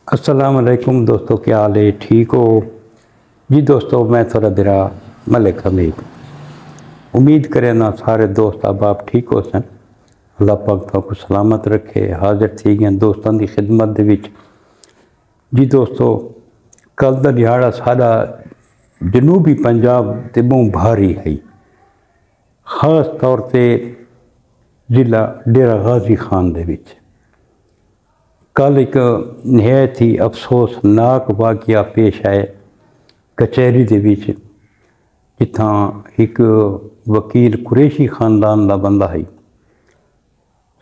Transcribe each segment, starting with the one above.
अस्सलाम वालेकुम दोस्तों, क्या हाल है? ठीक हो जी दोस्तों? मैं थोड़ा दिरा मलिक हमीद उम्मीद करें ना सारे दोस्त अब आप ठीक हो सन। अल्लाह पाक तुहानू सलामत रखे। हाजिर थी गए दोस्तों की खिदमत दे विच। जी दोस्तों, कल का दिहाड़ा साड़ा जनूबी पंजाब ते बहुत भारी है, खास तौर पर जिला डेरा गाजी खान दे विच। कल एक नहायत ही अफसोसनाक वाक़या पेश आए कचहरी दे विच, जिथां एक वकील कुरैशी खानदान का बंदा है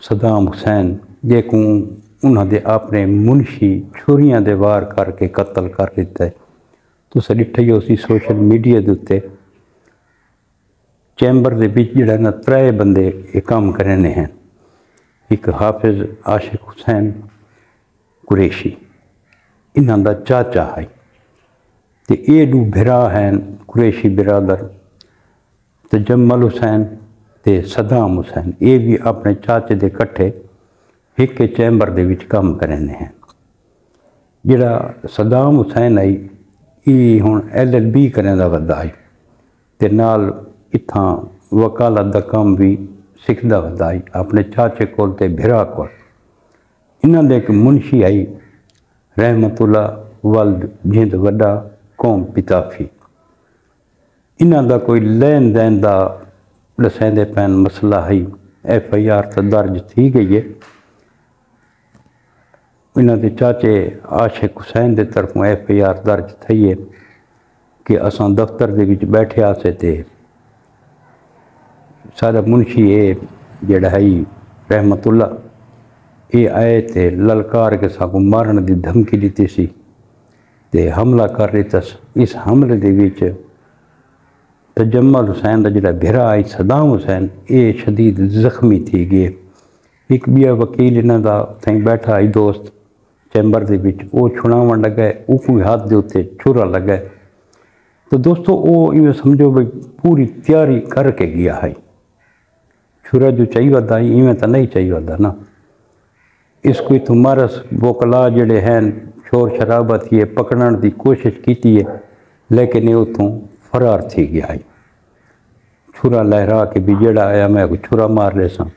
सदाम हुसैन, जेकू उन्होंने अपने मुंशी छुरियां दे वार करके कत्ल कर दिता है। तुसीं डिठा ही उसी सोशल मीडिया के उत्ते चैंबर दे विच जिहड़ा ना 3 बंदे ये काम करने हैं। एक हाफिज आशिक हुसैन कुरैशी, इन्हां दा चाचा है, तो ये 2 भिरा हैं कुरैशी बिरादर, तजम्मल हुसैन ते सदाम हुसैन। ये भी अपने चाचे दे कट्ठे एक चैंबर दे विच काम करने हैं। जिहड़ा सदाम हुसैन है ये हुण LLB करने दा वड्डा है, ते नाल इत्थां वकालत दा काम भी सिखदा वड्डा है अपने चाचे कोल ते भिरा कोल। इन्हां दे एक मुंशी आई रहमतुल्ला वल्द जिंद वड्डा कौम पिताफी। इन्हां दा कोई लैन दैन दा दसेंदे पैन मसला है। FIR तो दर्ज थी गई है। इन्हां दे चाचे आशिक हुसैन दे तरफों FIR दर्ज थी है कि असां दफ्तर दे विच बैठे आसे ते सारा मुंशी ये जिहड़ा है रहमतुल्ला ये आए ते ललकार के साकू मारन की धमकी दी सी ते हमला कर दिता। इस हमले दे विच तजम्मल हुसैन का जिहड़ा भिरा है सदाम हुसैन ये शदीद जख्मी थी गए। एक बिया वकील इन्हां दा उत्थें बैठा है दोस्त चैंबर दे विच, वो छुड़ावन लगा, उकू हाथ के उत्ते छुरा लगा। तो दोस्तों वो इवें समझो भाई पूरी तैयारी करके गया है। छुरा जो चाहिए वदा इवें तो नहीं चाहिए वदा ना। इसको इतों मारस वकला जड़े हैं शोर शराबा थी है, पकड़न की कोशिश की है, लेकिन ये उतों फरार थी गया है। छुरा लहरा के भी जड़ा आया मैं को छुरा मार ले सा।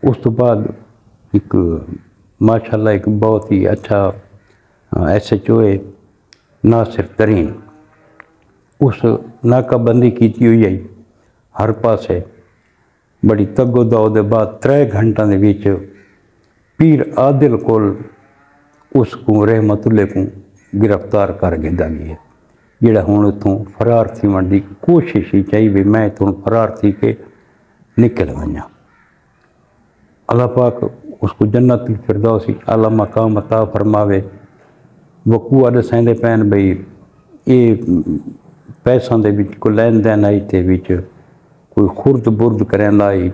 उस तो बाद एक माशाल्लाह एक बहुत ही अच्छा SHO है नासिर तरीन, उस नाकाबंदी की हुई है हर पासे। बड़ी तगो दौ दे बाद 3 घंटा दे विच पीर आदिल कोल उसको रहमतुल्ले को गिरफ्तार कर दिता गया, जिहड़ा हुण इत्थों फरार थी वन की कोशिश ही चाहिए भी मैं इत्थों फरार थी के निकल वञा। अल्लाह पाक उसको जन्नतुल फिरदौस आला मकाम अता फरमावे। वकूआ दसेंदे पैन बई ये पैसों के विच कोई लैन दैन आई ते विच कोई खुर्द बुर्द करन आई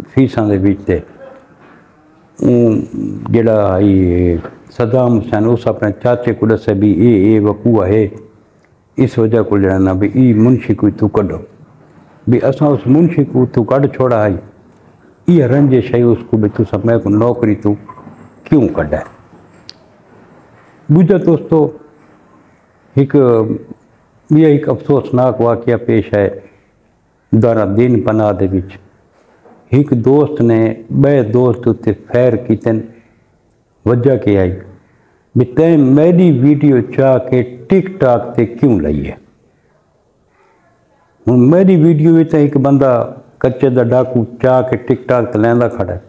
फीसां दे विच ते जिहड़ा आई सदाम हुसैन उस अपने चाचे को दसे भी ये वकूआ है, इस वजह को जरा ना भी ई मुंशी को तू कढ़ो भी असां उस मुंशी को तू कढ़ छोड़ा है। ये रंजिश है उसको भी तू सब मैं को नौकरी तू क्यों कढ़ा है। दूजा दोस्तों एक यह एक अफसोसनाक वाक़या पेश है दारा दीन पनाह दे विच। एक दोस्त ने बे दोस्त उत्ते फैर कीतन, वजह क्या आई भी तैं मेरी वीडियो चाह के टिकटॉक ते क्यों लाई है। हुण मेरी वीडियो में तो एक बंदा कच्चे दा डाकू चाह के टिकटॉक ते लैंदा खड़ा है।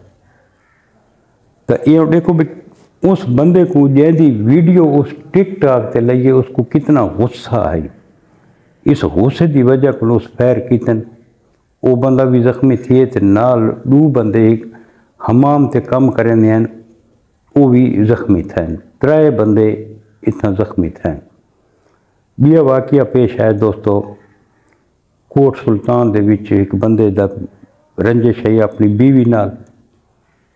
तो ये देखो भी उस बंदे को जैसी वीडियो उस टिकटॉक ते लइए उसको कितना गुस्सा है। इस गुस्से की वजह को उस फैर कीतन, वो बंदा भी जख्मी थे ते नाल 2 बंदे एक हमाम ते कम करने हैं वो भी जख्मी थे। 3 बंदे इतना जख्मी थे। यह वाक़या पेश है दोस्तों कोट सुल्तान दे विच एक बंदे दा रंजिश है अपनी बीवी नाल,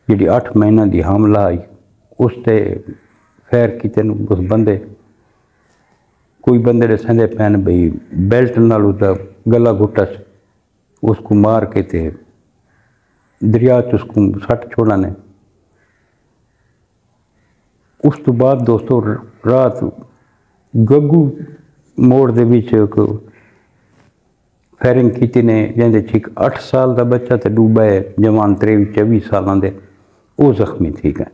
जिहड़ी 8 महीना की हमला आई उसते फैर कीते। उस बंदे कोई बंदे ने सेंदे पैन बई बेल्ट नाल उसका गला घुटस, उसको मार के ते दरिया च उसको सट छोड़ा ने। اس تو بعد دوستو رات گگو موڑ دے وچ ایک فائرنگ کیتی نے جہاں 8 سال دا بچہ تے ڈوبا ہے جوان 23-24 سالاں دے وہ زخمی تھی گئے.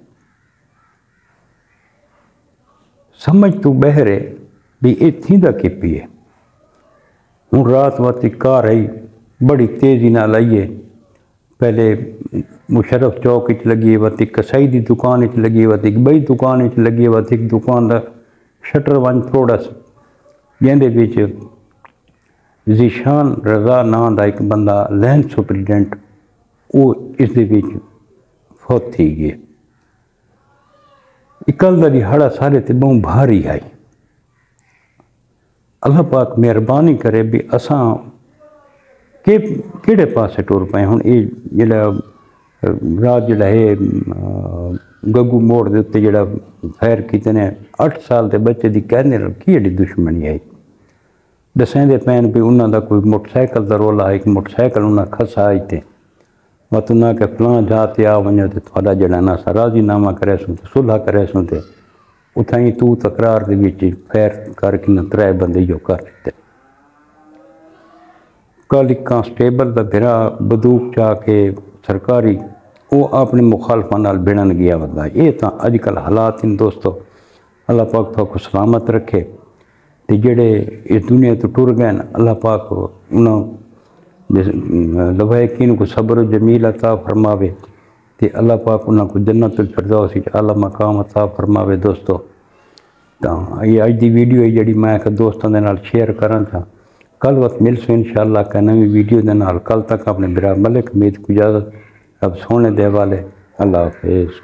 سمجھ تو بہرے بھی یہ تھیندا کی پی ہے. ہوں رات واتی کار آئی بڑی تیزی نال آئیے. پہلے مشرف چوک وچ لگی واتی کسائی دی دکان وچ لگی واتی بئی دکان وچ لگی واتی ایک دکان دا شٹر ون تھوڑا سا جہاں وچ ذیشان رضا نام دا ایک بندہ لینڈ سپرڈینٹ وہ اس دے وچ فوت تھی گئے. اکل دا دہاڑا سارے تے بہت بھاری آئی. اللہ پاک مہربانی کرے بھی اساں کیڑے پاسے ٹور پائے. ہوں یہ جڑا رات جڑا ہے گگو موڑ دے اتنے جڑا فائر کیتے نے 8 سال دے بچے دی کہنے کی ایڈی دشمنی آئی. دسیں دے پین بھی انہوں دا کوئی موٹر سائیکل دا رولا ایک موٹر سائیکل انہوں کھسا آئی تے وقت انہوں کہ فلاں جاتے آ ونجو تے تھوڑا جڑا نا سا راضی نامہ کرے سوں تے صلح کرے سوں تے اتھائیں تو تقرار دے وچ فائر کر کے نہ 3 بندے جو کر لیتے. کل ایک کانسٹیبل دا بھرا بدوق چاہ کے سرکاری وہ اپنے مخالفاں نال بھڑن گیا ودا. یہ تاں اج کل حالات ان دوستو. اللہ پاک تو کو سلامت رکھے تے جڑے اس دنیا تو ٹر گئے اللہ پاک انہوں لوائقین کو صبر و جمیل عطا فرماوے تے اللہ پاک انہوں کو جنت الفردوس اعلیٰ مقام عطا فرماوے. دوستو تاں یہ اج دی ویڈیو ہے جڑی میں دوستاں دے نال شیئر کراں تھا. کل وقت مل سو انشاءاللہ کہ نوی ویڈیو دے نال. کل تک اپنے برا ملک امید کو اجازت اب سونے دے والے. اللہ حافظ.